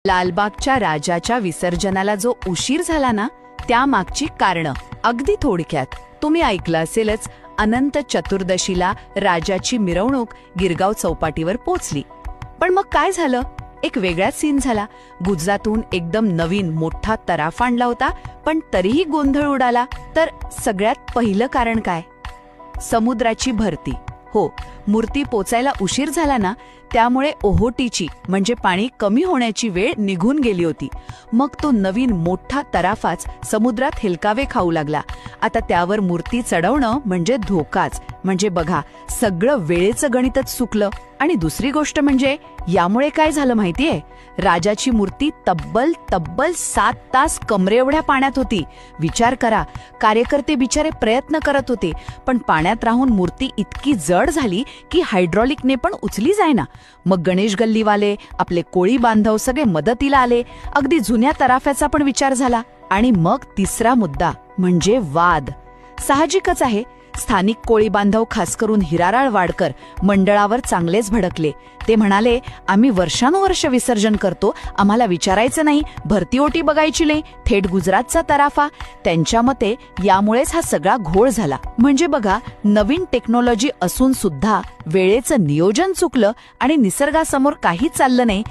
लालबागच्या राजाच्या विसर्जनाला जो उशीर झाला ना, त्यामागची कारणं अगदी थोडक्यात तुम्ही ऐकलं असेलच. अनंत चतुर्दशीला राजाची मिरवणूक गिरगाव चौपाटीवर पोचली. पण मग काय झालं? एक वेगळाच सीन झाला. गुजरातहून एकदम नवीन मोठा तराफ आणला होता, पण तरीही गोंधळ उडाला. तर सगळ्यात पहिलं कारण काय? समुद्राची भरती. हो, मूर्ती पोचायला उशीर झाला ना, त्यामुळे ओहोटीची म्हणजे पाणी कमी होण्याची वेळ निघून गेली होती. मग तो नवीन मोठा तराफाच समुद्रात हेलकावे खाऊ लागला. आता त्यावर मूर्ती चढवणं म्हणजे धोकाच. म्हणजे बघा, सगळं वेळेचं गणितच चुकलं. आणि दुसरी गोष्ट म्हणजे यामुळे काय झालं माहितीये? राजाची मूर्ती तब्बल 7 तास कमरेएवढ्या पाण्यात होती. विचार करा, कार्यकर्ते बिचारे प्रयत्न करत होते, पण पाण्यात राहून मूर्ती इतकी जड झाली की हायड्रॉलिकने पण उचली जायना. मग गणेश गल्लीवाले, आपले कोळी बांधव सगळे मदतीला आले. अगदी जुन्या तराफ्याचा पण विचार झाला. आणि मग तिसरा मुद्दा म्हणजे वाद. साहजिकच आहे, स्थानिक कोळी बांधव, खास करून हिराराळ वाडकर मंडळावर चांगलेच भडकले. ते म्हणाले, आम्ही वर्षानुवर्ष विसर्जन करतो, आम्हाला विचारायचं नाही, भरती ओटी बघायची नाही, थेट गुजरातचा तराफा. त्यांच्या मते यामुळेच हा सगळा घोळ झाला. म्हणजे बघा, नवीन टेक्नॉलॉजी असून सुद्धा वेळेचं नियोजन चुकलं आणि निसर्गासमोर काहीच चाललं नाही.